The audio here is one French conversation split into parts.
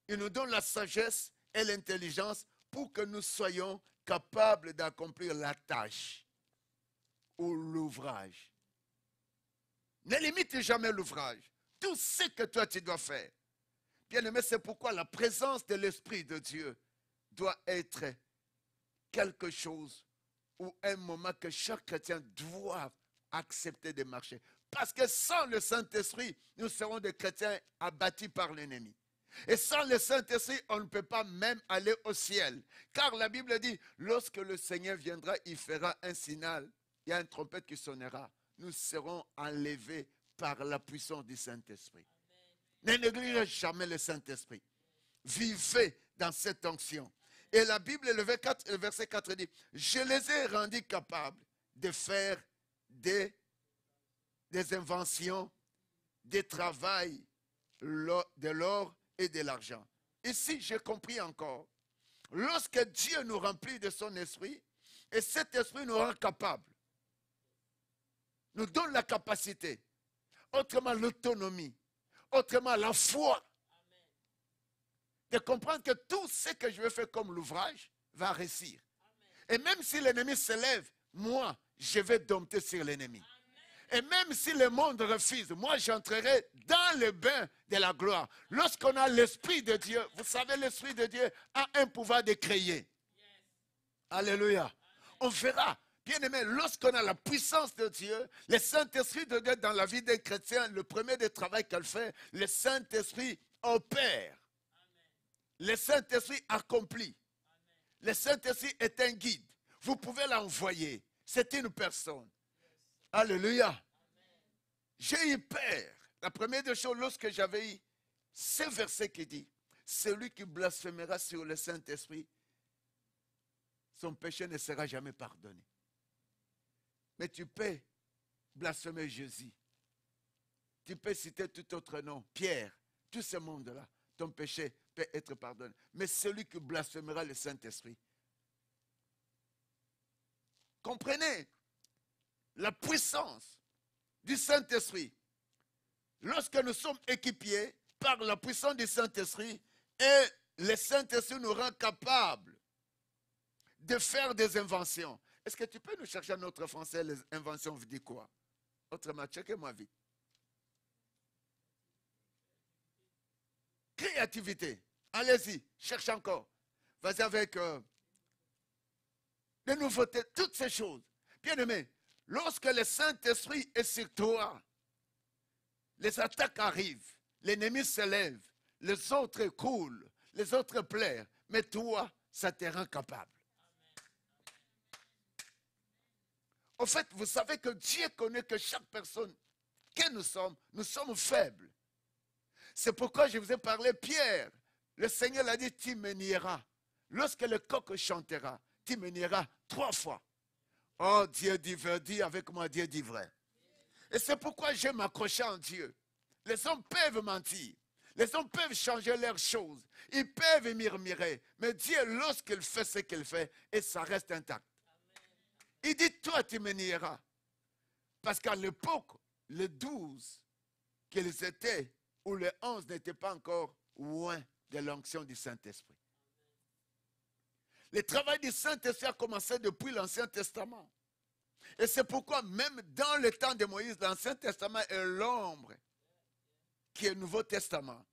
Il nous donne la sagesse et l'intelligence pour que nous soyons capables d'accomplir la tâche ou l'ouvrage. Ne limite jamais l'ouvrage. Tout ce que toi tu dois faire. Bien-aimé, c'est pourquoi la présence de l'Esprit de Dieu doit être quelque chose ou un moment que chaque chrétien doit accepter de marcher. Parce que sans le Saint-Esprit, nous serons des chrétiens abattus par l'ennemi. Et sans le Saint-Esprit, on ne peut pas même aller au ciel. Car la Bible dit, lorsque le Seigneur viendra, il fera un signal. Il y a une trompette qui sonnera. Nous serons enlevés par la puissance du Saint-Esprit. Ne négligez jamais le Saint-Esprit. Vivez dans cette onction. Et la Bible, le verset 4 dit, je les ai rendus capables de faire des inventions, des travails, de l'or et de l'argent. Ici, j'ai compris encore. Lorsque Dieu nous remplit de son esprit, et cet esprit nous rend capables, nous donne la capacité, autrement l'autonomie, autrement la foi, de comprendre que tout ce que je vais faire comme l'ouvrage va réussir. Et même si l'ennemi se lève, moi, je vais dompter sur l'ennemi. Et même si le monde refuse, moi j'entrerai dans le bain de la gloire. Lorsqu'on a l'Esprit de Dieu, vous savez, l'Esprit de Dieu a un pouvoir de créer. Alléluia. On verra. Bien aimé, lorsqu'on a la puissance de Dieu, le Saint-Esprit de Dieu dans la vie d'un chrétien, le premier des travaux qu'elle fait, le Saint-Esprit opère. Le Saint-Esprit accomplit. Le Saint-Esprit est un guide. Vous pouvez l'envoyer. C'est une personne. Alléluia. J'ai eu peur. La première des choses, lorsque j'avais eu ce verset qui dit, celui qui blasphémera sur le Saint-Esprit, son péché ne sera jamais pardonné. Mais tu peux blasphémer Jésus. Tu peux citer tout autre nom, Pierre, tout ce monde-là. Ton péché peut être pardonné. Mais celui qui blasphémera le Saint-Esprit. Comprenez la puissance du Saint-Esprit. Lorsque nous sommes équipiers par la puissance du Saint-Esprit, et le Saint-Esprit nous rend capables de faire des inventions. Est-ce que tu peux nous chercher en notre français, les inventions vous dit quoi? Autrement, checkez-moi vite. Créativité. Allez-y, cherche encore. Vas-y avec des nouveautés, toutes ces choses. Bien aimé, lorsque le Saint-Esprit est sur toi, les attaques arrivent, l'ennemi se lève, les autres coulent, les autres plairent, mais toi, ça te rend capable. En fait, vous savez que Dieu connaît que chaque personne que nous sommes faibles. C'est pourquoi je vous ai parlé, Pierre, le Seigneur l'a dit, tu me nieras. Lorsque le coq chantera, tu me nieras 3 fois. Oh, Dieu dit vrai, dis avec moi, Dieu dit vrai. Et c'est pourquoi je m'accroche en Dieu. Les hommes peuvent mentir. Les hommes peuvent changer leurs choses. Ils peuvent murmurer. Mais Dieu, lorsqu'il fait ce qu'il fait, et ça reste intact. Il dit, toi, tu me nieras. Parce qu'à l'époque, les 12 qu'ils étaient, ou les 11 n'étaient pas encore loin de l'onction du Saint-Esprit. Le travail du Saint-Esprit a commencé depuis l'Ancien Testament. Et c'est pourquoi même dans le temps de Moïse, l'Ancien Testament est l'ombre qui est le Nouveau Testament.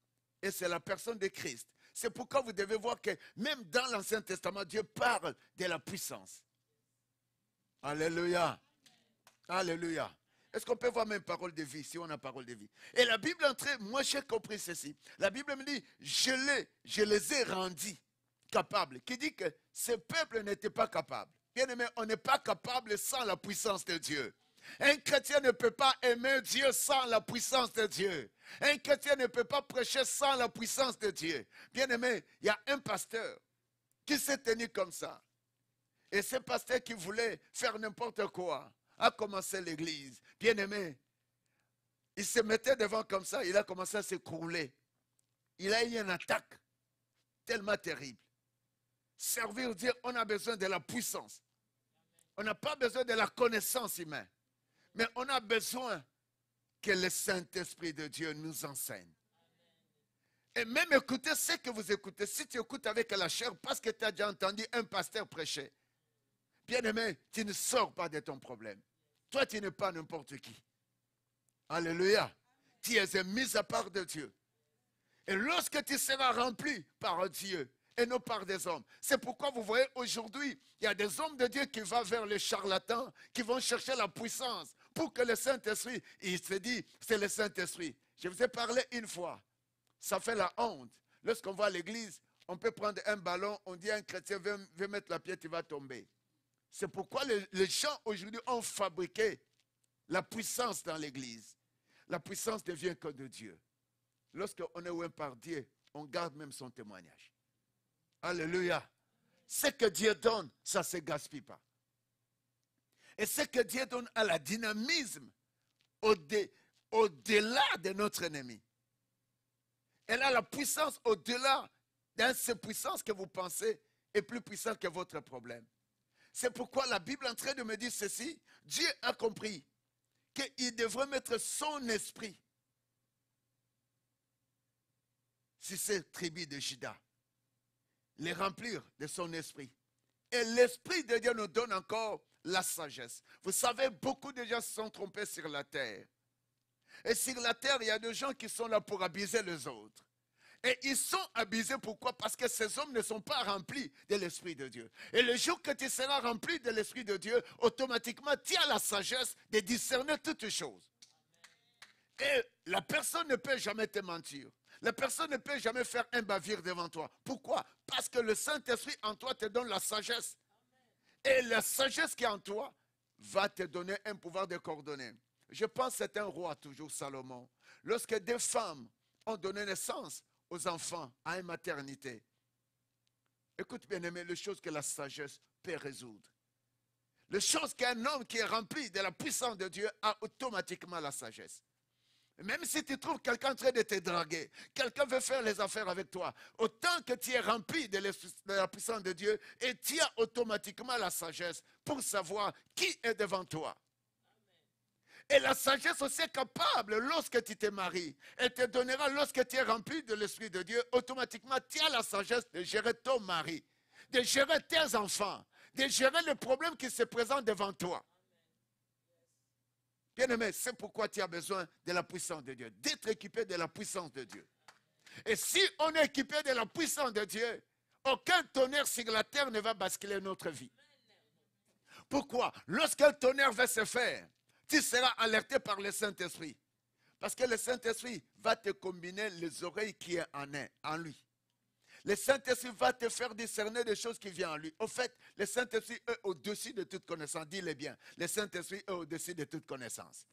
Et c'est la personne de Christ. C'est pourquoi vous devez voir que même dans l'Ancien Testament, Dieu parle de la puissance. Alléluia. Alléluia. Est-ce qu'on peut voir même parole de vie, si on a parole de vie? Et la Bible entrée, moi j'ai compris ceci. La Bible me dit, je les ai rendus capables. Qui dit que ce peuple n'était pas capable. Bien aimé, on n'est pas capable sans la puissance de Dieu. Un chrétien ne peut pas aimer Dieu sans la puissance de Dieu. Un chrétien ne peut pas prêcher sans la puissance de Dieu. Bien aimé, il y a un pasteur qui s'est tenu comme ça. Et ce pasteur qui voulait faire n'importe quoi a commencé l'église. Bien aimé, il se mettait devant comme ça, il a commencé à s'écrouler. Il a eu une attaque tellement terrible. Servir, dire, on a besoin de la puissance. On n'a pas besoin de la connaissance humaine. Mais on a besoin que le Saint-Esprit de Dieu nous enseigne. Et même écouter ce que vous écoutez. Si tu écoutes avec la chair, parce que tu as déjà entendu un pasteur prêcher, bien-aimé, tu ne sors pas de ton problème. Toi, tu n'es pas n'importe qui. Alléluia. Tu es mis à part de Dieu. Et lorsque tu seras rempli par Dieu et non par des hommes. C'est pourquoi vous voyez aujourd'hui, il y a des hommes de Dieu qui vont vers les charlatans, qui vont chercher la puissance pour que le Saint-Esprit, il se dit, c'est le Saint-Esprit. Je vous ai parlé une fois. Ça fait la honte. Lorsqu'on va à l'église, on peut prendre un ballon, on dit à un chrétien, viens mettre la pied, tu vas tomber. C'est pourquoi les gens aujourd'hui ont fabriqué la puissance dans l'église. La puissance ne vient que de Dieu. Lorsqu'on est oint par Dieu, on garde même son témoignage. Alléluia. Ce que Dieu donne, ça ne se gaspille pas. Et ce que Dieu donne à la dynamisme au-delà de notre ennemi. Elle a la puissance au-delà de ces puissances que vous pensez est plus puissante que votre problème. C'est pourquoi la Bible est en train de me dire ceci. Dieu a compris qu'il devrait mettre son esprit sur ces tribus de Juda. Les remplir de son esprit. Et l'esprit de Dieu nous donne encore la sagesse. Vous savez, beaucoup de gens se sont trompés sur la terre. Et sur la terre, il y a des gens qui sont là pour abuser les autres. Et ils sont abusés, pourquoi? Parce que ces hommes ne sont pas remplis de l'Esprit de Dieu. Et le jour que tu seras rempli de l'Esprit de Dieu, automatiquement, tu as la sagesse de discerner toutes choses. Et la personne ne peut jamais te mentir. La personne ne peut jamais faire un bavire devant toi. Pourquoi? Parce que le Saint-Esprit en toi te donne la sagesse. Et la sagesse qui est en toi va te donner un pouvoir de coordonner. Je pense que c'est un roi, toujours Salomon. Lorsque des femmes ont donné naissance aux enfants à une maternité, écoute bien aimé, les choses que la sagesse peut résoudre. Les choses qu'un homme qui est rempli de la puissance de Dieu a automatiquement la sagesse. Même si tu trouves quelqu'un en train de te draguer, quelqu'un veut faire les affaires avec toi, autant que tu es rempli de la puissance de Dieu, et tu as automatiquement la sagesse pour savoir qui est devant toi. Et la sagesse aussi est capable, lorsque tu te maries, elle te donnera, lorsque tu es rempli de l'Esprit de Dieu, automatiquement tu as la sagesse de gérer ton mari, de gérer tes enfants, de gérer les problèmes qui se présentent devant toi. Bien-aimé, c'est pourquoi tu as besoin de la puissance de Dieu, d'être équipé de la puissance de Dieu. Et si on est équipé de la puissance de Dieu, aucun tonnerre sur la terre ne va basculer notre vie. Pourquoi? Lorsqu'un tonnerre va se faire, tu seras alerté par le Saint-Esprit. Parce que le Saint-Esprit va te combiner les oreilles qui est en lui. Le Saint-Esprit va te faire discerner des choses qui viennent en lui. Au fait, le Saint-Esprit est au-dessus de toute connaissance. Dis-le bien. Le Saint-Esprit est au-dessus de toute connaissance.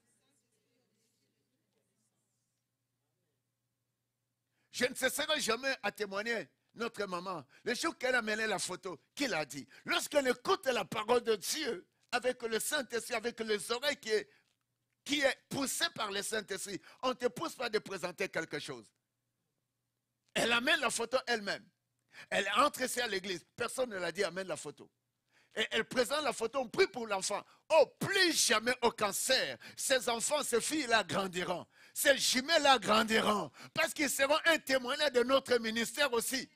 Je ne cesserai jamais à témoigner notre maman. Le jour qu'elle a mené la photo, qu'il a dit. Lorsqu'elle écoute la parole de Dieu, avec le Saint-Esprit, avec les oreilles qui est poussée par le Saint-Esprit, on ne te pousse pas de présenter quelque chose. Elle amène la photo elle-même. Elle entre ici à l'église. Personne ne l'a dit, amène la photo. Et elle présente la photo, on prie pour l'enfant. Oh, plus jamais au cancer. Ces enfants, ces filles-là grandiront. Ces jumelles-là grandiront. Parce qu'ils seront un témoignage de notre ministère aussi.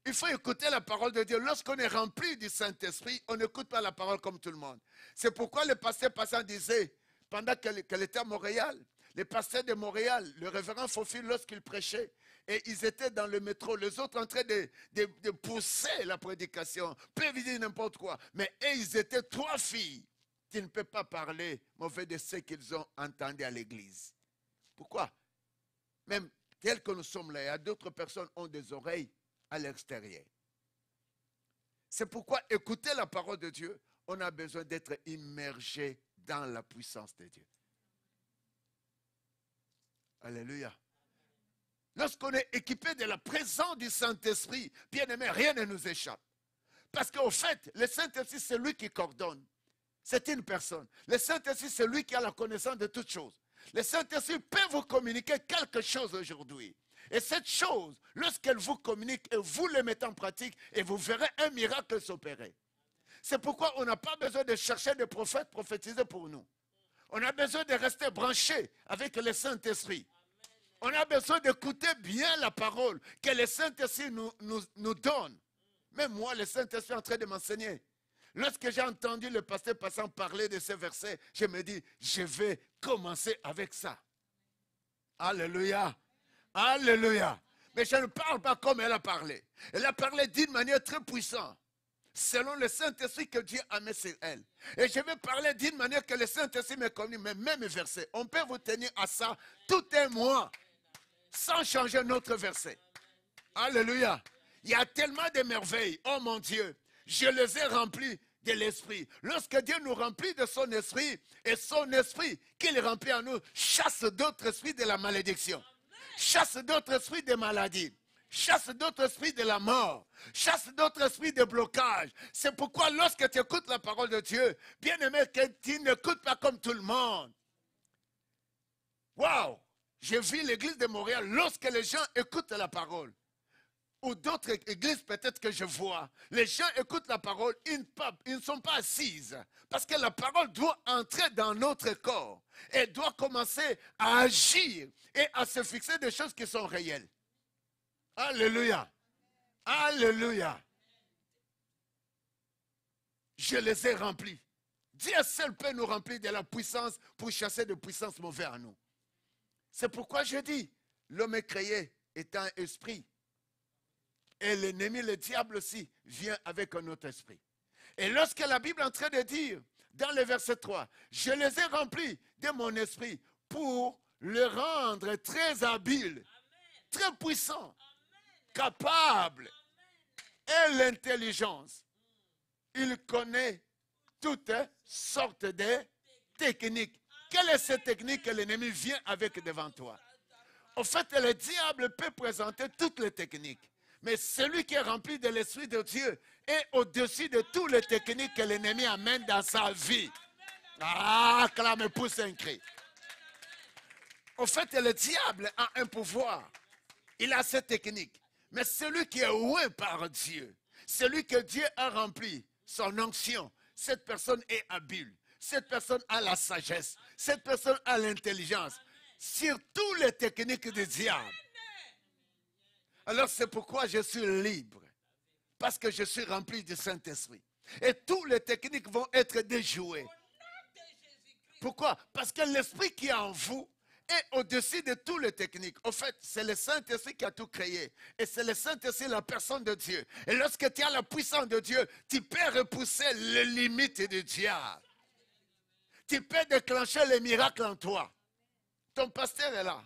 Il faut écouter la parole de Dieu. Lorsqu'on est rempli du Saint-Esprit, on n'écoute pas la parole comme tout le monde. C'est pourquoi le pasteur passant disait, pendant qu'elle était à Montréal, les pasteurs de Montréal, le révérend Fofil, lorsqu'il prêchait, et ils étaient dans le métro, les autres en train de pousser la prédication, peuvent dire n'importe quoi. Mais ils étaient 3 filles qui ne peuvent pas parler mauvais de ce qu'ils ont entendu à l'église. Pourquoi? Même tel que nous sommes là, il y a d'autres personnes qui ont des oreilles à l'extérieur. C'est pourquoi écouter la parole de Dieu, on a besoin d'être immergé dans la puissance de Dieu. Alléluia. Lorsqu'on est équipé de la présence du Saint-Esprit, bien aimé, rien ne nous échappe. Parce qu'au fait, le Saint-Esprit, c'est lui qui coordonne. C'est une personne. Le Saint-Esprit, c'est lui qui a la connaissance de toutes choses. Le Saint-Esprit peut vous communiquer quelque chose aujourd'hui. Et cette chose, lorsqu'elle vous communique et vous le mettez en pratique, et vous verrez un miracle s'opérer. C'est pourquoi on n'a pas besoin de chercher des prophètes prophétiser pour nous. On a besoin de rester branché avec le Saint-Esprit. On a besoin d'écouter bien la parole que le Saint-Esprit nous donne. Même moi, le Saint-Esprit est en train de m'enseigner. Lorsque j'ai entendu le pasteur passant parler de ces versets, je me dis, je vais commencer avec ça. Alléluia. Alléluia. Mais je ne parle pas comme elle a parlé. Elle a parlé d'une manière très puissante, selon le Saint-Esprit que Dieu a mis sur elle. Et je vais parler d'une manière que le Saint-Esprit m'a connu, mais même verset. On peut vous tenir à ça tout un mois, sans changer notre verset. Alléluia. Il y a tellement de merveilles. Oh mon Dieu, je les ai remplis de l'esprit. Lorsque Dieu nous remplit de son esprit, et son esprit qu'il remplit en nous, chasse d'autres esprits de la malédiction. Chasse d'autres esprits de maladie. Chasse d'autres esprits de la mort. Chasse d'autres esprits de blocage. C'est pourquoi lorsque tu écoutes la parole de Dieu, bien aimé, que tu n'écoutes pas comme tout le monde. Waouh! J'ai vu l'église de Montréal, lorsque les gens écoutent la parole, ou d'autres églises peut-être que je vois, les gens écoutent la parole, ils ne sont pas assises. Parce que la parole doit entrer dans notre corps. Et doit commencer à agir et à se fixer des choses qui sont réelles. Alléluia. Alléluia. Je les ai remplis. Dieu seul peut nous remplir de la puissance pour chasser de puissances mauvaises à nous. C'est pourquoi je dis, l'homme est créé étant un esprit. Et l'ennemi, le diable aussi, vient avec un autre esprit. Et lorsque la Bible est en train de dire, dans le verset 3, je les ai remplis de mon esprit pour le rendre très habile, très puissant, capable et l'intelligence. Il connaît toutes sortes de techniques. Quelle est cette technique que l'ennemi vient avec devant toi? En fait, le diable peut présenter toutes les techniques. Mais celui qui est rempli de l'Esprit de Dieu est au-dessus de toutes les techniques que l'ennemi amène dans sa vie. Ah, que là me pousse un cri. En fait, le diable a un pouvoir. Il a cette technique. Mais celui qui est oué par Dieu, celui que Dieu a rempli, son onction, cette personne est habile. Cette personne a la sagesse. Cette personne a l'intelligence. Sur toutes les techniques du diable. Alors c'est pourquoi je suis libre. Parce que je suis rempli du Saint-Esprit. Et toutes les techniques vont être déjouées. Pourquoi? Parce que l'esprit qui est en vous est au-dessus de toutes les techniques. En fait, c'est le Saint-Esprit qui a tout créé. Et c'est le Saint-Esprit, la personne de Dieu. Et lorsque tu as la puissance de Dieu, tu peux repousser les limites du diable. Tu peux déclencher les miracles en toi. Ton pasteur est là.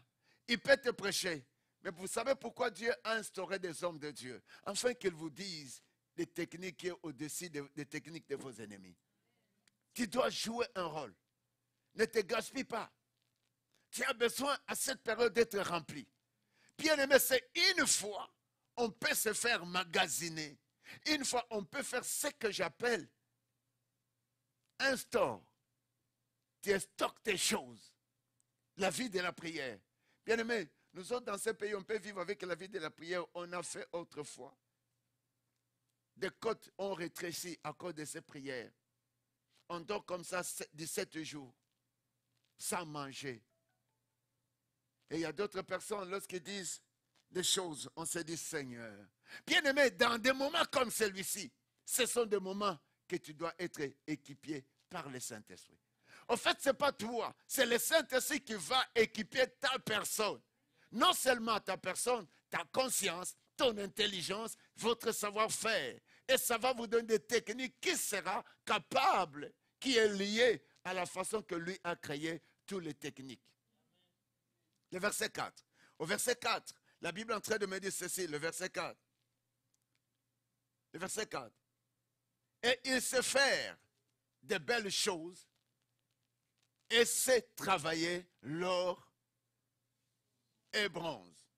Il peut te prêcher. Mais vous savez pourquoi Dieu a instauré des hommes de Dieu? Afin qu'ils vous disent les techniques qui sont au-dessus des techniques de vos ennemis. Tu dois jouer un rôle. Ne te gaspille pas. Tu as besoin à cette période d'être rempli. Bien aimé, c'est une fois, on peut se faire magasiner. Une fois, on peut faire ce que j'appelle un store. Tu stockes tes choses. La vie de la prière. Bien aimé, nous autres dans ce pays, on peut vivre avec la vie de la prière. On a fait autrefois. Des côtes ont rétréci à cause de ces prières. On dort comme ça 17 jours, sans manger. Et il y a d'autres personnes, lorsqu'ils disent des choses, on se dit Seigneur. Bien aimé, dans des moments comme celui-ci, ce sont des moments que tu dois être équipé par le Saint-Esprit. En fait, ce n'est pas toi, c'est le Saint-Esprit qui va équiper ta personne. Non seulement ta personne, ta conscience, ton intelligence, votre savoir-faire. Et ça va vous donner des techniques qui sera capable, qui est liée à la façon que lui a créé toutes les techniques. Le verset 4. Au verset 4, la Bible est en train de me dire ceci, le verset 4. Le verset 4. Et il sait faire de belles choses et sait travailler l'or et bronze.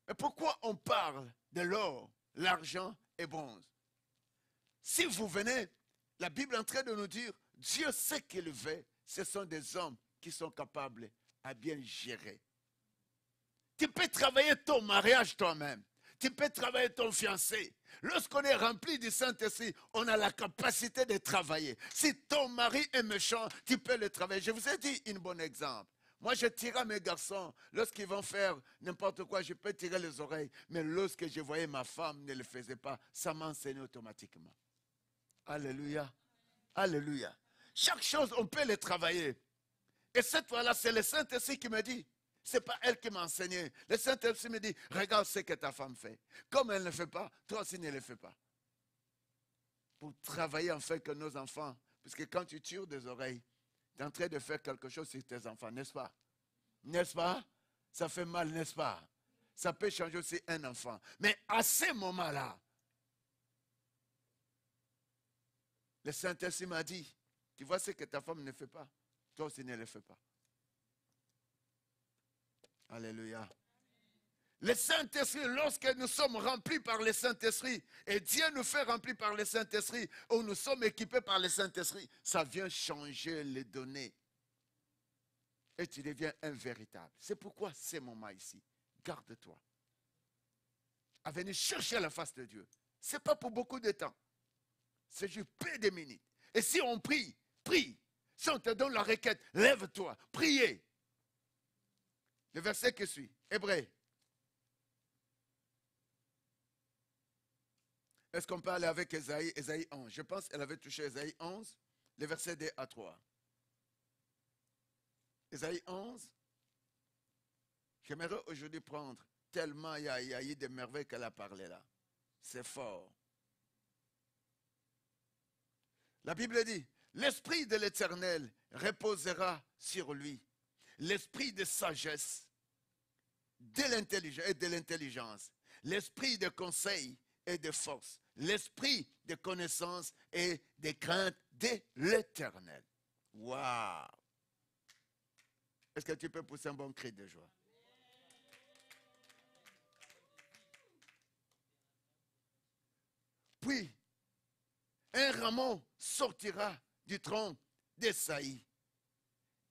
Et pourquoi on parle de l'or, l'argent et bronze? Si vous venez, la Bible est en train de nous dire, Dieu sait qu'il veut, ce sont des hommes qui sont capables à bien gérer. Tu peux travailler ton mariage toi-même. Tu peux travailler ton fiancé. Lorsqu'on est rempli du Saint-Esprit, on a la capacité de travailler. Si ton mari est méchant, tu peux le travailler. Je vous ai dit un bon exemple. Moi, je tire à mes garçons. Lorsqu'ils vont faire n'importe quoi, je peux tirer les oreilles. Mais lorsque je voyais ma femme ne le faisait pas, ça m'a enseigné automatiquement. Alléluia. Alléluia. Chaque chose, on peut les travailler. Et cette fois-là, c'est le Saint-Esprit qui me dit. Ce n'est pas elle qui m'a enseigné. Le Saint-Esprit me dit, regarde ce que ta femme fait. Comme elle ne le fait pas, toi aussi ne le fais pas. Pour travailler en fait que nos enfants, parce que quand tu tires des oreilles, tu es en train de faire quelque chose sur tes enfants, n'est-ce pas? N'est-ce pas? Ça fait mal, n'est-ce pas? Ça peut changer aussi un enfant. Mais à ce moment-là, le Saint-Esprit m'a dit, tu vois ce que ta femme ne fait pas, toi aussi ne le fais pas. Alléluia. Le Saint-Esprit, lorsque nous sommes remplis par le Saint-Esprit, et Dieu nous fait remplir par le Saint-Esprit, ou nous sommes équipés par le Saint-Esprit, ça vient changer les données. Et tu deviens un véritable. C'est pourquoi ces moments ici, garde-toi. À venir chercher la face de Dieu. Ce n'est pas pour beaucoup de temps. C'est juste peu de minutes. Et si on prie, prie. Si on te donne la requête, lève-toi, priez. Le verset qui suit, Hébreux. Est-ce qu'on peut aller avec Ésaïe, Ésaïe 11? Je pense qu'elle avait touché Ésaïe 11, les versets 2 à 3. Ésaïe 11. J'aimerais aujourd'hui prendre, tellement il y a eu des merveilles qu'elle a parlé là. C'est fort. La Bible dit, l'Esprit de l'Éternel reposera sur lui. L'Esprit de sagesse, de l'intelligence, l'Esprit de conseil et de force, l'Esprit de connaissance et de crainte de l'Éternel. Waouh! Est-ce que tu peux pousser un bon cri de joie? Puis, un rameau sortira du tronc d'Esaïe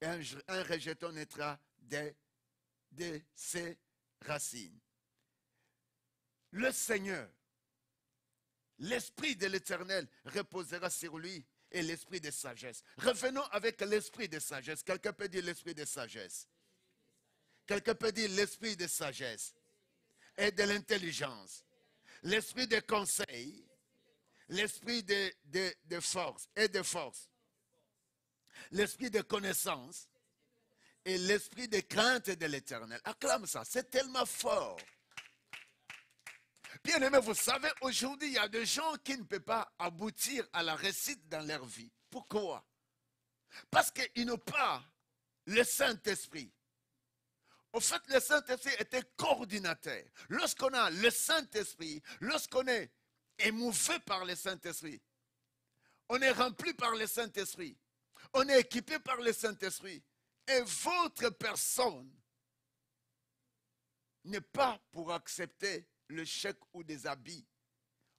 et un rejeton naîtra de ses racines. Le Seigneur, l'Esprit de l'Éternel reposera sur lui et l'Esprit de sagesse. Revenons avec l'Esprit de sagesse. Quelqu'un peut dire l'Esprit de sagesse. Quelqu'un peut dire l'Esprit de sagesse et de l'intelligence. L'Esprit de conseil. L'Esprit de force et de force. L'Esprit de connaissance et l'Esprit de crainte de l'Éternel. Acclame ça, c'est tellement fort. Bien aimé, vous savez, aujourd'hui, il y a des gens qui ne peuvent pas aboutir à la réussite dans leur vie. Pourquoi? Parce qu'ils n'ont pas le Saint-Esprit. Au fait, le Saint-Esprit était coordinateur. Lorsqu'on a le Saint-Esprit, lorsqu'on est émouvé par le Saint-Esprit, on est rempli par le Saint-Esprit, on est équipé par le Saint-Esprit, et votre personne n'est pas pour accepter le chèque ou des habits.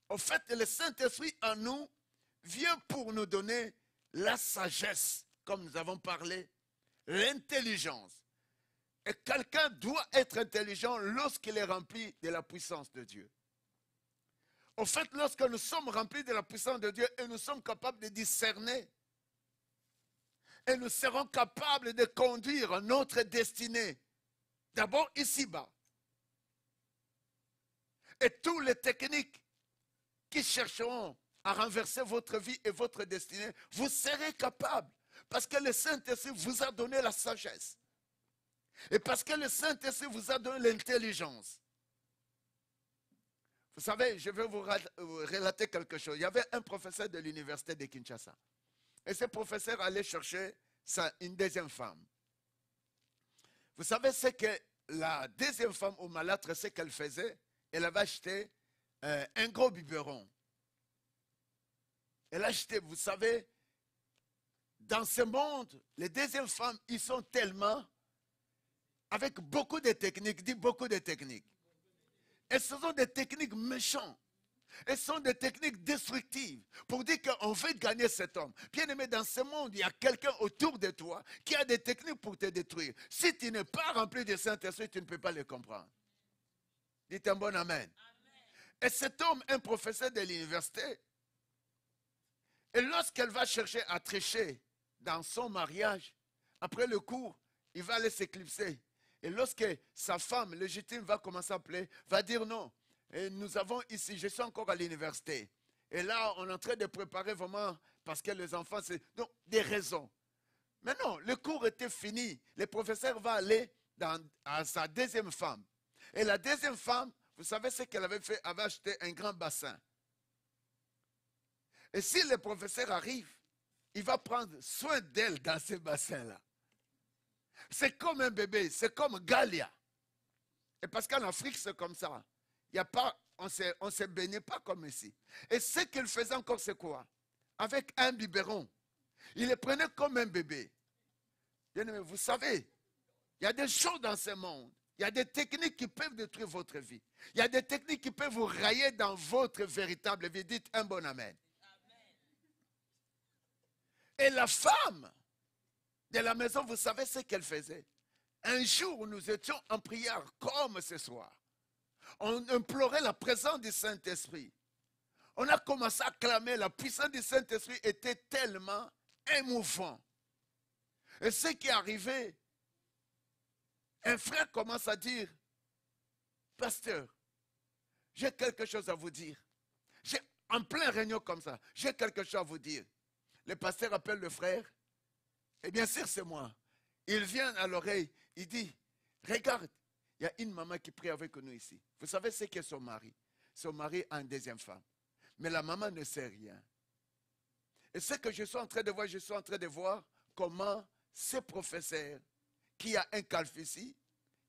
En fait, le Saint-Esprit en nous vient pour nous donner la sagesse, comme nous avons parlé, l'intelligence. Et quelqu'un doit être intelligent lorsqu'il est rempli de la puissance de Dieu. En fait, lorsque nous sommes remplis de la puissance de Dieu et nous sommes capables de discerner, et nous serons capables de conduire notre destinée, d'abord ici-bas. Et toutes les techniques qui chercheront à renverser votre vie et votre destinée, vous serez capables. Parce que le Saint-Esprit vous a donné la sagesse. Et parce que le Saint-Esprit vous a donné l'intelligence. Vous savez, je vais vous relater quelque chose. Il y avait un professeur de l'université de Kinshasa. Et ce professeur allait chercher une deuxième femme. Vous savez ce que la deuxième femme au malâtre, ce qu'elle faisait? Elle avait acheté un gros biberon. Elle a acheté, vous savez, dans ce monde, les deuxièmes femmes, ils sont tellement, avec beaucoup de techniques, dit beaucoup de techniques. Et ce sont des techniques méchantes. Et ce sont des techniques destructives pour dire qu'on veut gagner cet homme. Bien aimé, dans ce monde, il y a quelqu'un autour de toi qui a des techniques pour te détruire. Si tu n'es pas rempli de Saint-Esprit, tu ne peux pas les comprendre. Dites un bon amen. Et cet homme, un professeur de l'université, et lorsqu'elle va chercher à tricher dans son mariage, après le cours, il va aller s'éclipser. Et lorsque sa femme légitime va commencer à appeler, va dire non. Et nous avons ici, je suis encore à l'université. Et là, on est en train de préparer vraiment, parce que les enfants, c'est donc des raisons. Mais non, le cours était fini. Le professeur va aller à sa deuxième femme. Et la deuxième femme, vous savez ce qu'elle avait fait? Elle avait acheté un grand bassin. Et si le professeur arrive, il va prendre soin d'elle dans ce bassin-là. C'est comme un bébé, c'est comme Galia. Et parce qu'en Afrique, c'est comme ça. Il y a pas, on ne se baignait pas comme ici. Et ce qu'il faisait encore, c'est quoi? Avec un biberon. Il le prenait comme un bébé. Bien-aimé, vous savez, il y a des choses dans ce monde. Il y a des techniques qui peuvent détruire votre vie. Il y a des techniques qui peuvent vous railler dans votre véritable vie. Dites un bon amen. Et la femme de la maison, vous savez ce qu'elle faisait? Un jour, nous étions en prière comme ce soir. On implorait la présence du Saint-Esprit. On a commencé à clamer. La puissance du Saint-Esprit était tellement émouvant. Et ce qui est arrivé, un frère commence à dire, pasteur, j'ai quelque chose à vous dire. En plein réunion comme ça, j'ai quelque chose à vous dire. Le pasteur appelle le frère, et bien sûr c'est moi. Il vient à l'oreille, il dit, regarde, il y a une maman qui prie avec nous ici. Vous savez ce qu'est son mari? Son mari a une deuxième femme. Mais la maman ne sait rien. Et ce que je suis en train de voir, comment ce professeur qui a un calvitie,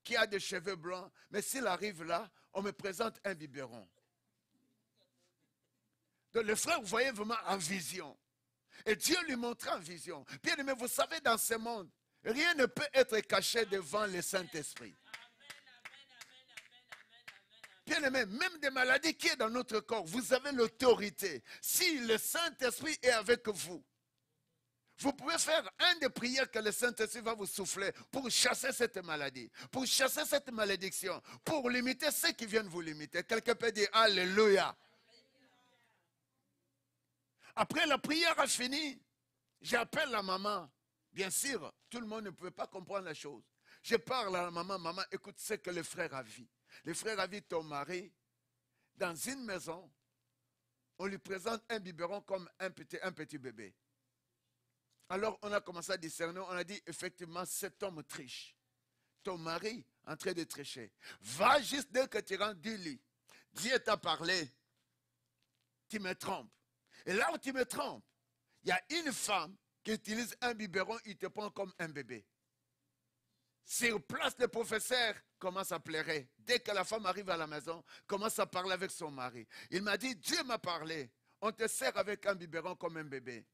qui a des cheveux blancs, mais s'il arrive là, on me présente un biberon. Donc le frère, vous voyez vraiment en vision. Et Dieu lui montre en vision. Bien aimé, vous savez, dans ce monde, rien ne peut être caché devant le Saint-Esprit. Bien aimé, même des maladies qui sont dans notre corps, vous avez l'autorité. Si le Saint-Esprit est avec vous, vous pouvez faire une des prières que le Saint-Esprit va vous souffler pour chasser cette maladie, pour chasser cette malédiction, pour limiter ceux qui viennent vous limiter. Quelqu'un peut dire Alléluia. Après la prière a fini, j'appelle la maman. Bien sûr, tout le monde ne pouvait pas comprendre la chose. Je parle à la maman, maman, écoute ce que le frère a vu. Le frère a vu ton mari dans une maison, on lui présente un biberon comme un petit bébé. Alors on a commencé à discerner, on a dit effectivement cet homme triche. Ton mari en train de tricher. Va juste dès que tu rentres du lit. Dieu t'a parlé, tu me trompes. Et là où tu me trompes, il y a une femme qui utilise un biberon, il te prend comme un bébé. Sur place, le professeur commence à pleurer. Dès que la femme arrive à la maison, commence à parler avec son mari. Il m'a dit, Dieu m'a parlé. On te sert avec un biberon comme un bébé.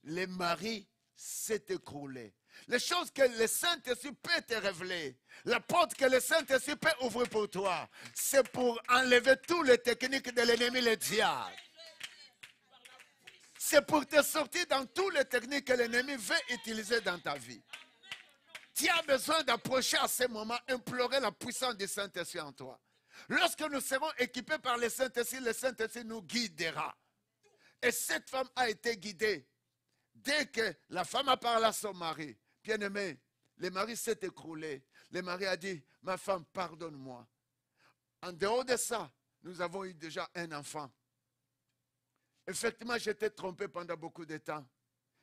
Le mari s'est écroulé. Les choses que le Saint-Esprit peut te révéler, la porte que le Saint-Esprit peut ouvrir pour toi, c'est pour enlever toutes les techniques de l'ennemi, le diable. C'est pour te sortir dans toutes les techniques que l'ennemi veut utiliser dans ta vie. Tu as besoin d'approcher à ce moment, implorer la puissance du Saint-Esprit en toi. Lorsque nous serons équipés par le Saint-Esprit nous guidera. Et cette femme a été guidée. Dès que la femme a parlé à son mari, bien aimé, le mari s'est écroulé. Le mari a dit, ma femme, pardonne-moi. En dehors de ça, nous avons eu déjà un enfant. Effectivement, j'étais trompé pendant beaucoup de temps.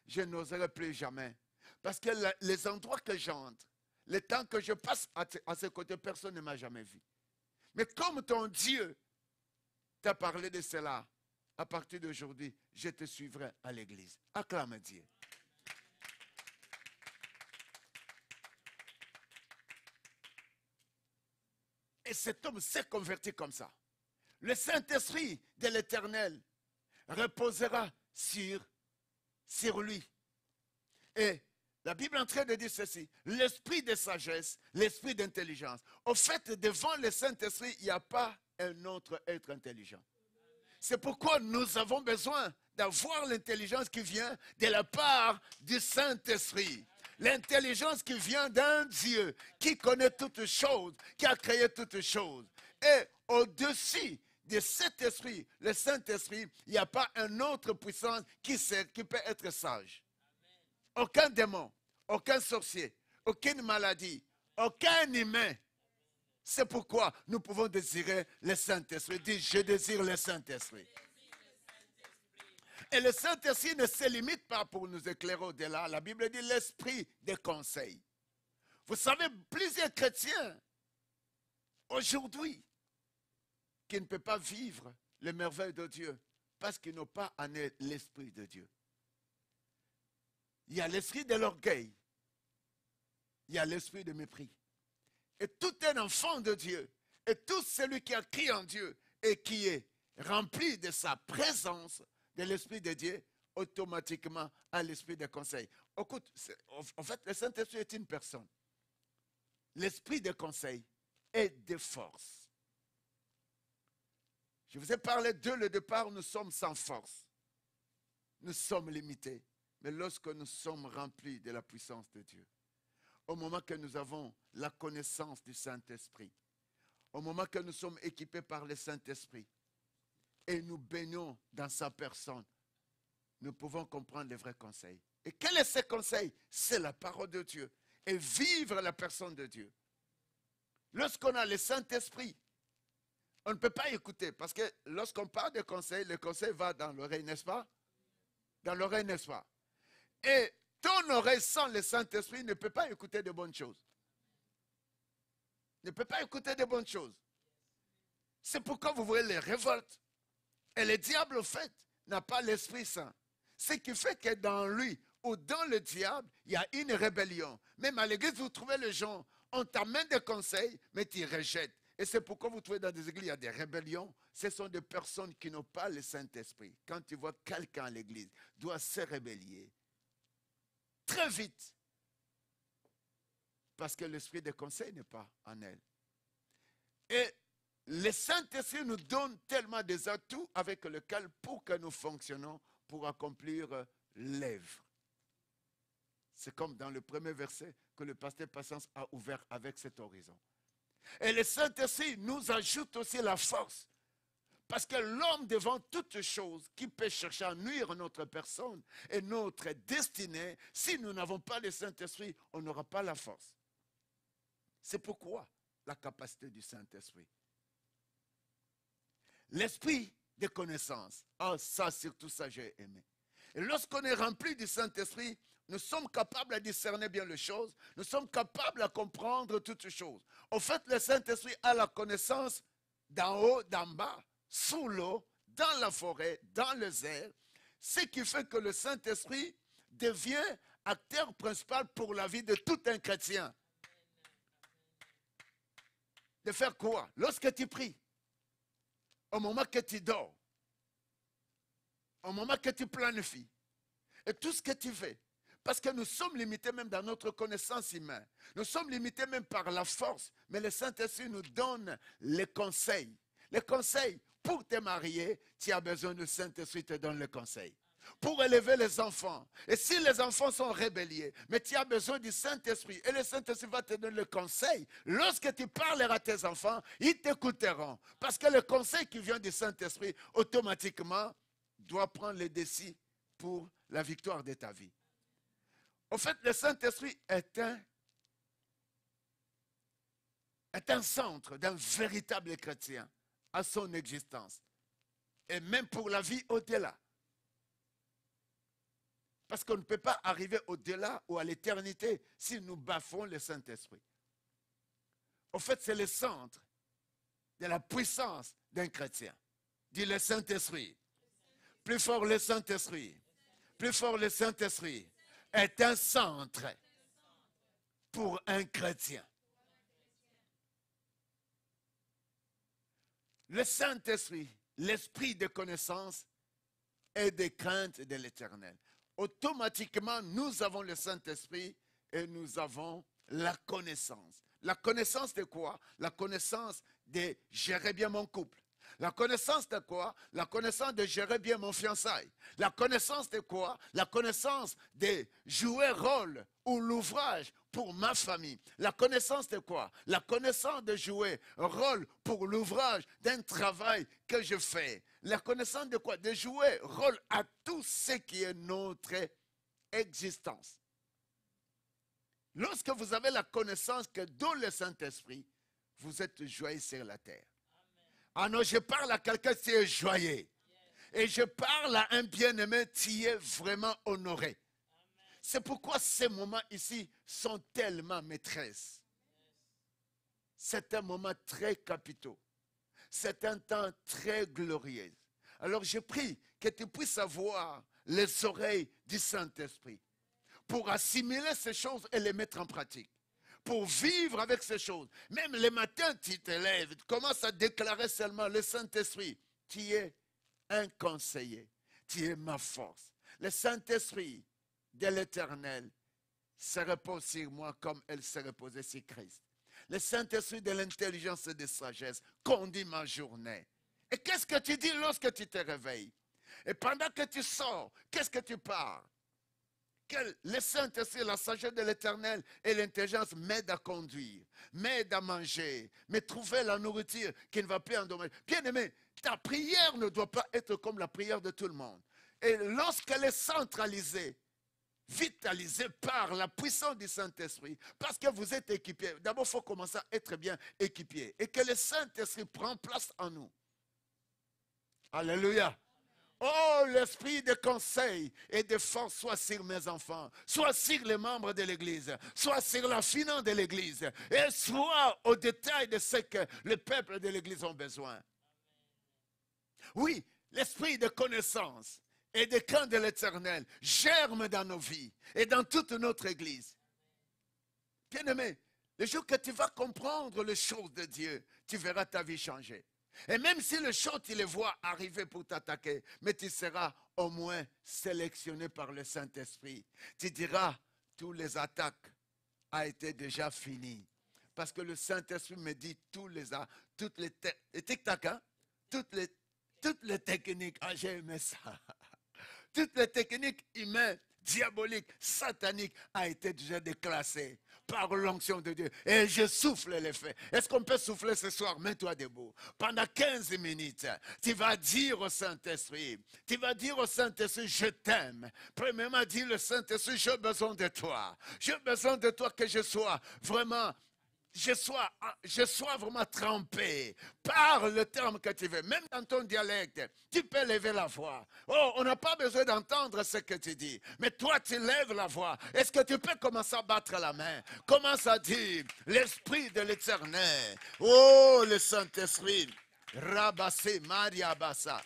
Je n'oserais plus jamais. Parce que les endroits que j'entre, le temps que je passe à ce côté, personne ne m'a jamais vu. Mais comme ton Dieu t'a parlé de cela, à partir d'aujourd'hui, je te suivrai à l'église. Acclame Dieu. Et cet homme s'est converti comme ça. Le Saint-Esprit de l'Éternel reposera sur lui. Et la Bible est en train de dire ceci, l'esprit de sagesse, l'esprit d'intelligence. Au fait, devant le Saint-Esprit, il n'y a pas un autre être intelligent. C'est pourquoi nous avons besoin d'avoir l'intelligence qui vient de la part du Saint-Esprit. L'intelligence qui vient d'un Dieu qui connaît toutes choses, qui a créé toutes choses. Et au-dessus de cet esprit, le Saint-Esprit, il n'y a pas une autre puissance qui peut être sage. Aucun démon, aucun sorcier, aucune maladie, aucun humain. C'est pourquoi nous pouvons désirer le Saint-Esprit. Dis, je désire le Saint-Esprit. Et le Saint-Esprit ne se limite pas pour nous éclairer au-delà. La Bible dit l'esprit des conseils. Vous savez, plusieurs chrétiens, aujourd'hui, qui ne peuvent pas vivre les merveilles de Dieu parce qu'ils n'ont pas en eux l'esprit de Dieu. Il y a l'esprit de l'orgueil. Il y a l'esprit de mépris. Et tout un enfant de Dieu, et tout celui qui a crié en Dieu et qui est rempli de sa présence, de l'esprit de Dieu, automatiquement a l'esprit de conseil. Écoute, en fait, le Saint-Esprit est une personne. L'esprit de conseil est de force. Je vous ai parlé dès le départ, nous sommes sans force. Nous sommes limités. Mais lorsque nous sommes remplis de la puissance de Dieu, au moment que nous avons la connaissance du Saint-Esprit, au moment que nous sommes équipés par le Saint-Esprit, et nous baignons dans sa personne, nous pouvons comprendre les vrais conseils. Et quel est ce conseil? C'est la parole de Dieu. Et vivre la personne de Dieu. Lorsqu'on a le Saint-Esprit, on ne peut pas écouter. Parce que lorsqu'on parle de conseil, le conseil va dans l'oreille, n'est-ce pas? Dans l'oreille, n'est-ce pas? Et ton oreille sans le Saint-Esprit ne peut pas écouter de bonnes choses. Ne peut pas écouter de bonnes choses. C'est pourquoi vous voyez les révoltes. Et le diable, au fait, n'a pas l'Esprit Saint. Ce qui fait que dans lui ou dans le diable, il y a une rébellion. Même à l'église, vous trouvez les gens, on t'amène des conseils, mais tu rejettes. Et c'est pourquoi vous trouvez dans des églises, il y a des rébellions. Ce sont des personnes qui n'ont pas le Saint-Esprit. Quand tu vois quelqu'un à l'église, doit se rébeller. Très vite. Parce que l'esprit de conseil n'est pas en elle. Et le Saint-Esprit nous donne tellement des atouts avec lesquels pour que nous fonctionnons pour accomplir l'œuvre. C'est comme dans le premier verset que le pasteur Patience a ouvert avec cet horizon. Et le Saint-Esprit nous ajoute aussi la force. Parce que l'homme devant toute chose qui peut chercher à nuire à notre personne et notre destinée, si nous n'avons pas le Saint-Esprit, on n'aura pas la force. C'est pourquoi la capacité du Saint-Esprit. L'esprit de connaissance. Ah, ça, surtout ça, j'ai aimé. Et lorsqu'on est rempli du Saint-Esprit, nous sommes capables de discerner bien les choses. Nous sommes capables de comprendre toutes choses. En fait, le Saint-Esprit a la connaissance d'en haut, d'en bas, sous l'eau, dans la forêt, dans les airs. Ce qui fait que le Saint-Esprit devient acteur principal pour la vie de tout un chrétien. De faire quoi? Lorsque tu pries, au moment que tu dors, au moment que tu planifies, et tout ce que tu fais. Parce que nous sommes limités même dans notre connaissance humaine. Nous sommes limités même par la force. Mais le Saint-Esprit nous donne les conseils. Les conseils, pour te marier, tu as besoin du Saint-Esprit te donne les conseils. Pour élever les enfants. Et si les enfants sont rébelliers, mais tu as besoin du Saint-Esprit. Et le Saint-Esprit va te donner le conseil. Lorsque tu parleras à tes enfants, ils t'écouteront. Parce que le conseil qui vient du Saint-Esprit, automatiquement, doit prendre le décis pour la victoire de ta vie. En fait, le Saint-Esprit est un centre d'un véritable chrétien à son existence. Et même pour la vie au-delà. Parce qu'on ne peut pas arriver au-delà ou à l'éternité si nous bafouons le Saint-Esprit. En fait, c'est le centre de la puissance d'un chrétien. Dis le Saint-Esprit. Plus fort le Saint-Esprit. Plus fort le Saint-Esprit est un centre pour un chrétien. Le Saint-Esprit, l'esprit de connaissance et de crainte de l'Éternel. Automatiquement, nous avons le Saint-Esprit et nous avons la connaissance. La connaissance de quoi? La connaissance de gérer bien mon couple. La connaissance de quoi? La connaissance de gérer bien mon fiançailles. La connaissance de quoi? La connaissance de jouer rôle ou l'ouvrage pour ma famille. La connaissance de quoi? La connaissance de jouer rôle pour l'ouvrage d'un travail que je fais. La connaissance de quoi? De jouer rôle à tout ce qui est notre existence. Lorsque vous avez la connaissance que dans le Saint-Esprit, vous êtes joyeux sur la terre. Ah non, je parle à quelqu'un qui est joyeux. Et je parle à un bien-aimé qui est vraiment honoré. C'est pourquoi ces moments ici sont tellement maîtresses. C'est un moment très capitaux. C'est un temps très glorieux. Alors je prie que tu puisses avoir les oreilles du Saint-Esprit pour assimiler ces choses et les mettre en pratique. Pour vivre avec ces choses. Même les matins, tu te lèves, tu commences à déclarer seulement le Saint-Esprit. Tu es un conseiller. Tu es ma force. Le Saint-Esprit de l'Éternel se repose sur moi comme elle se reposait sur Christ. Le Saint-Esprit de l'intelligence et de sagesse conduit ma journée. Et qu'est-ce que tu dis lorsque tu te réveilles? Et pendant que tu sors, qu'est-ce que tu parles? Que le Saint-Esprit, la sagesse de l'Éternel et l'intelligence m'aident à conduire, m'aident à manger, mais trouver la nourriture qui ne va pas endommager. Bien-aimé, ta prière ne doit pas être comme la prière de tout le monde. Et lorsqu'elle est centralisée, vitalisée par la puissance du Saint-Esprit, parce que vous êtes équipés. D'abord, il faut commencer à être bien équipé. Et que le Saint-Esprit prend place en nous. Alléluia. Oh, l'esprit de conseil et de force soit sur mes enfants, soit sur les membres de l'Église, soit sur la finance de l'Église, et soit au détail de ce que le peuple de l'Église ont besoin. Oui, l'esprit de connaissance et de crainte de l'Éternel germe dans nos vies et dans toute notre Église. Bien-aimé, le jour que tu vas comprendre les choses de Dieu, tu verras ta vie changer. Et même si le choses, tu les vois arriver pour t'attaquer, mais tu seras au moins sélectionné par le Saint-Esprit. Tu diras, toutes les attaques ont été déjà finies. Parce que le Saint-Esprit me dit, toutes les techniques, ah j'ai aimé ça. Toutes les techniques humaines, diaboliques, sataniques ont été déjà déclassées par l'onction de Dieu. Et je souffle les faits. Est-ce qu'on peut souffler ce soir? Mets-toi debout. Pendant 15 minutes, tu vas dire au Saint-Esprit, je t'aime. Premièrement, dis le Saint-Esprit, j'ai besoin de toi. J'ai besoin de toi que je sois vraiment... Je sois vraiment trempé par le terme que tu veux. Même dans ton dialecte, tu peux lever la voix. Oh, on n'a pas besoin d'entendre ce que tu dis. Mais toi, tu lèves la voix. Est-ce que tu peux commencer à battre la main? Commence à dire, l'Esprit de l'Éternel. Oh, le Saint-Esprit. Rabassé, Maria Bassa.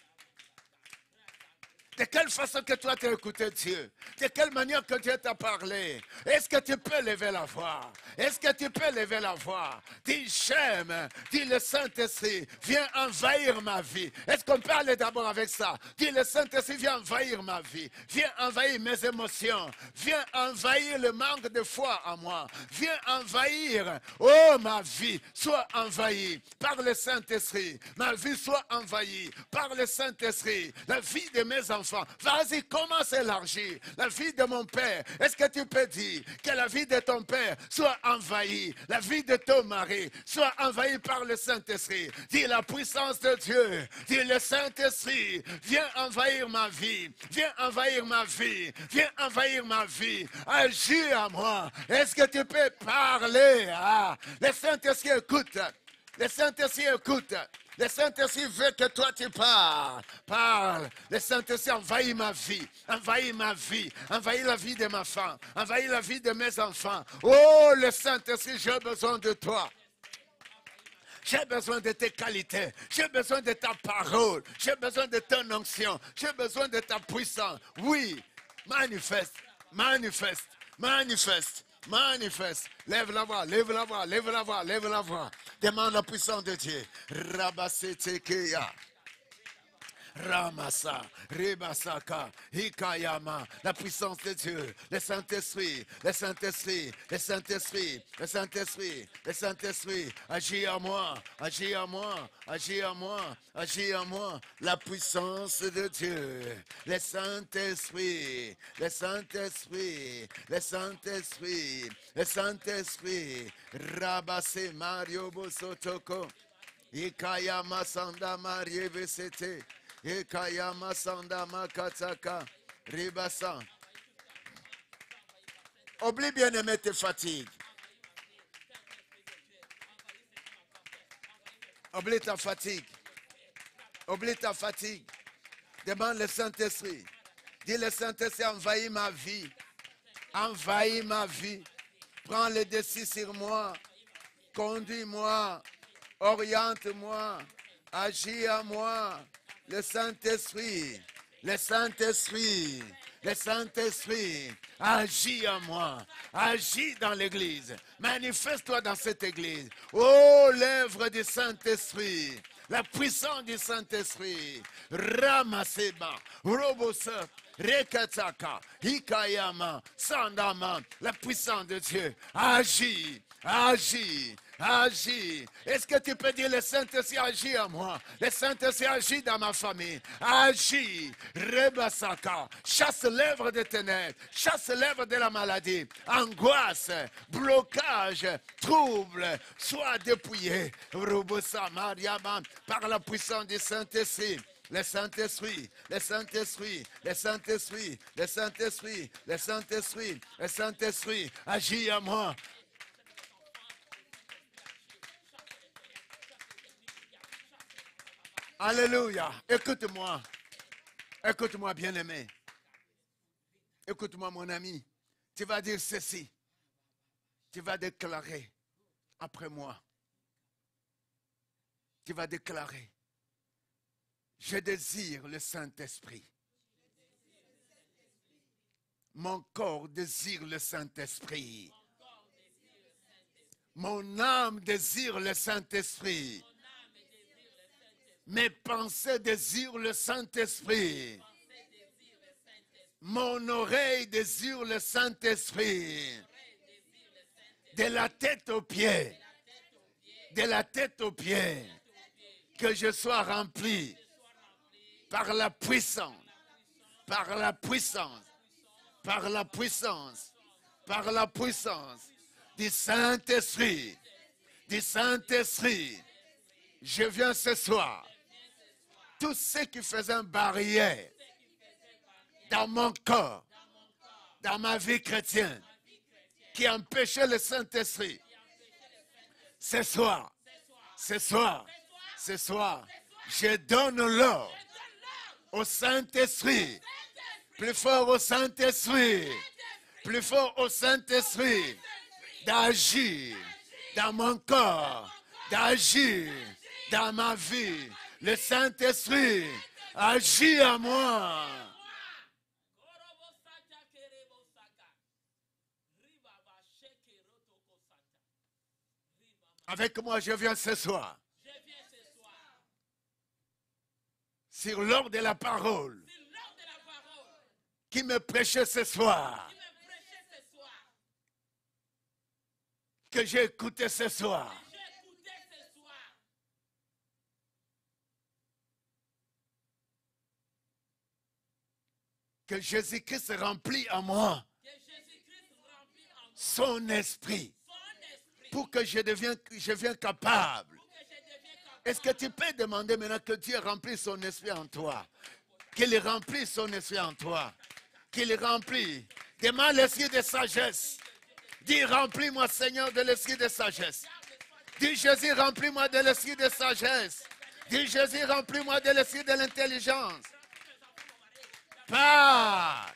De quelle façon que toi tu as écouté Dieu? De quelle manière que Dieu t'a parlé? Est-ce que tu peux lever la voix? Est-ce que tu peux lever la voix? Dis j'aime, dis le Saint-Esprit, viens envahir ma vie. Est-ce qu'on peut aller d'abord avec ça? Dis le Saint-Esprit, viens envahir ma vie. Viens envahir mes émotions. Viens envahir le manque de foi en moi. Viens envahir, oh ma vie, soit envahie par le Saint-Esprit. Ma vie soit envahie par le Saint-Esprit. La vie de mes enfants. Vas-y, commence à élargir. La vie de mon père. Est-ce que tu peux dire que la vie de ton père soit envahie? La vie de ton mari soit envahie par le Saint-Esprit. Dis la puissance de Dieu. Dis le Saint-Esprit. Viens envahir ma vie. Viens envahir ma vie. Viens envahir ma vie. Agis à moi. Est-ce que tu peux parler? Ah, le Saint-Esprit écoute. Le Saint-Esprit écoute. Le Saint-Esprit veut que toi tu parles. Parle. Le Saint-Esprit envahit ma vie. Envahit ma vie. Envahit la vie de ma femme. Envahit la vie de mes enfants. Oh, le Saint-Esprit, j'ai besoin de toi. J'ai besoin de tes qualités. J'ai besoin de ta parole. J'ai besoin de ton onction. J'ai besoin de ta puissance. Oui. Manifeste. Manifeste. Manifeste. Manifeste. Lève la voix, lève la voix, lève la voix, lève la voix. Demande la puissance de Dieu. Rabasetekeya. Ramasa, Rebasaka, Hikayama, la puissance de Dieu, le Saint-Esprit, le Saint-Esprit, le Saint-Esprit, le Saint-Esprit, le Saint-Esprit, agis à moi, agis à moi, agis à moi, agis à moi, la puissance de Dieu, le Saint-Esprit, le Saint-Esprit, le Saint-Esprit, le Saint-Esprit, Rabase Mario Bosotoko, Hikayama Sanda Marie Vesete. Ekayama Sanda Makataka Ribasa Oublie, bien-aimé, tes fatigues. Oublie ta fatigue. Oublie ta fatigue. Demande le Saint-Esprit. Dis, le Saint-Esprit envahit ma vie. Envahis ma vie. Prends le dessus sur moi. Conduis-moi. Oriente-moi. Agis à moi. Le Saint-Esprit. Le Saint-Esprit. Le Saint-Esprit. Agis à moi. Agis dans l'église. Manifeste-toi dans cette église. Oh, l'œuvre du Saint-Esprit. La puissance du Saint-Esprit. Ramaseba. Robosa. Rekataka, Hikayama, Sandama, la puissance de Dieu. Agis, agis, agis. Est-ce que tu peux dire le Saint-Esprit agit à moi? Le Saint-Esprit agit dans ma famille. Agis, Rebasaka, chasse l'œuvre des ténèbres, chasse l'œuvre de la maladie, angoisse, blocage, trouble, sois dépouillé. Robosa, Mariama, par la puissance du Saint-Esprit. Le Saint-Esprit, le Saint-Esprit, le Saint-Esprit, le Saint-Esprit, le Saint-Esprit, le Saint-Esprit, agis à moi. Alléluia. Écoute-moi. Écoute-moi, bien-aimé. Écoute-moi, mon ami. Tu vas dire ceci. Tu vas déclarer après moi. Tu vas déclarer. Je désire le Saint-Esprit. Mon corps désire le Saint-Esprit. Mon âme désire le Saint-Esprit. Mes pensées désirent le Saint-Esprit. Mon oreille désire le Saint-Esprit. De la tête aux pieds. De la tête aux pieds. Que je sois rempli. Par la puissance, par la puissance, par la puissance, par la puissance du Saint-Esprit, du Saint-Esprit. Je viens ce soir. Tout ce qui faisait une barrière dans mon corps, dans ma vie chrétienne, qui empêchait le Saint-Esprit, ce soir, ce soir, ce soir, je donne l'ordre au Saint-Esprit, plus fort au Saint-Esprit, plus fort au Saint-Esprit, d'agir dans mon corps, d'agir dans ma vie. Le Saint-Esprit agit à moi. Avec moi, je viens ce soir. Sur l'ordre de la parole qui me prêchait ce soir, que j'ai écouté ce soir. Que Jésus-Christ remplit en moi son esprit pour que je devienne capable. Est-ce que tu peux demander maintenant que Dieu remplisse son esprit en toi? Qu'il remplisse son esprit en toi. Qu'il remplit. Demande l'esprit de sagesse. Dis, remplis-moi, Seigneur, de l'esprit de sagesse. Dis, Jésus, remplis-moi de l'esprit de sagesse. Dis, Jésus, remplis-moi de l'esprit de l'intelligence. Par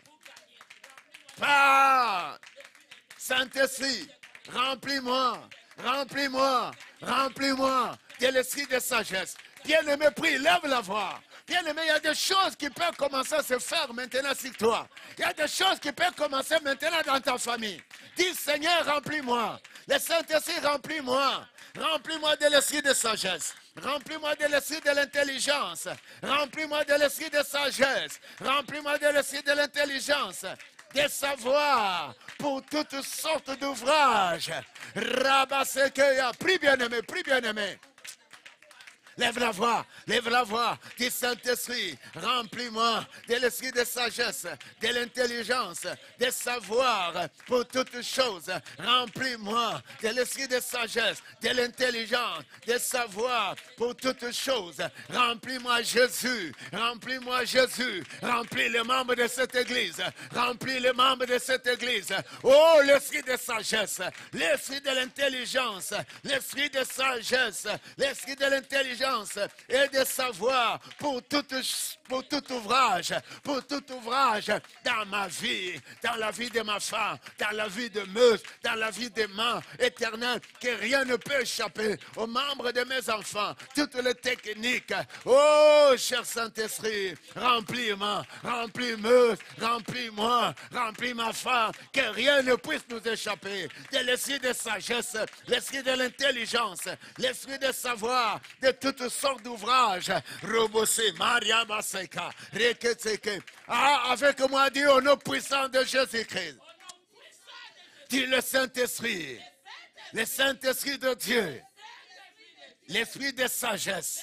Saint-Esprit, remplis-moi, remplis-moi, remplis-moi de l'esprit de sagesse. Bien-aimé, prie, lève la voix. Bien-aimé, il y a des choses qui peuvent commencer à se faire maintenant sur toi. Il y a des choses qui peuvent commencer maintenant dans ta famille. Dis, Seigneur, remplis-moi. Le Saint-Esprit, remplis-moi. Remplis-moi de l'esprit de sagesse. Remplis-moi de l'esprit de l'intelligence. Remplis-moi de l'esprit de sagesse. Remplis-moi de l'esprit de l'intelligence. De savoir pour toutes sortes d'ouvrages. Rabassekeya. Prie bien-aimé, prie bien-aimé. Lève la voix, lève la voix. Dis Saint-Esprit, remplis-moi de l'esprit de sagesse, de l'intelligence, de savoir pour toutes choses. Remplis-moi de l'esprit de sagesse, de l'intelligence, de savoir pour toutes choses. Remplis-moi Jésus, remplis-moi Jésus. Remplis les membres de cette église, remplis les membres de cette église. Oh, l'esprit de sagesse, l'esprit de l'intelligence, l'esprit de sagesse, l'esprit de l'intelligence et de savoir pour tout ouvrage dans ma vie, dans la vie de ma femme, dans la vie de Meuse, dans la vie des mains éternelles, que rien ne peut échapper aux membres de mes enfants, toutes les techniques. Oh, cher Saint-Esprit, remplis-moi, remplis Meuse, remplis-moi, remplis ma femme, que rien ne puisse nous échapper. De l'esprit de sagesse, l'esprit de l'intelligence, l'esprit de savoir, de toutes sortes d'ouvrages. Robosé, Maria Baseka, Reketseke. Ah, avec moi, dis au nom puissant de Jésus-Christ. Dis le Saint-Esprit, le Saint-Esprit de Dieu, l'esprit de sagesse,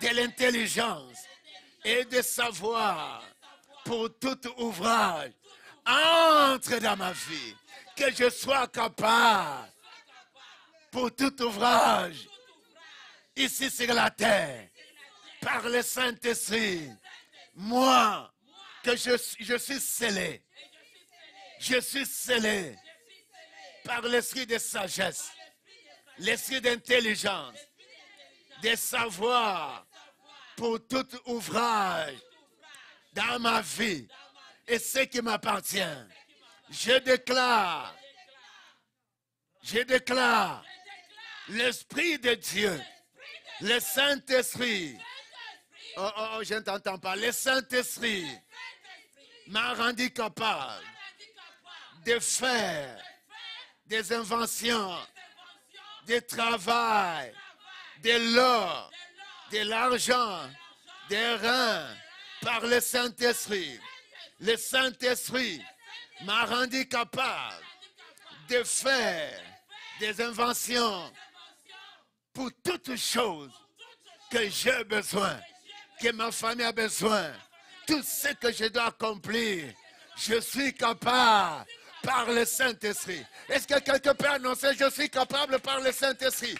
de l'intelligence et de savoir pour tout ouvrage. Entre dans ma vie, que je sois capable pour tout ouvrage ici sur la terre, par le Saint-Esprit. Moi, que je suis scellé. Je suis scellé par l'esprit de sagesse, l'esprit d'intelligence, de savoir pour tout ouvrage dans ma vie et ce qui m'appartient. Je déclare l'Esprit de Dieu, le Saint-Esprit. Oh, je ne t'entends pas. Le Saint-Esprit m'a rendu capable de faire des inventions, de travail, de l'or, de l'argent, des reins, par le Saint-Esprit. Le Saint-Esprit m'a rendu capable de faire des inventions pour toutes choses que j'ai besoin, que ma famille a besoin. Tout ce que je dois accomplir, je suis capable par le Saint-Esprit. Est-ce que quelqu'un peut annoncer, je suis capable par le Saint-Esprit?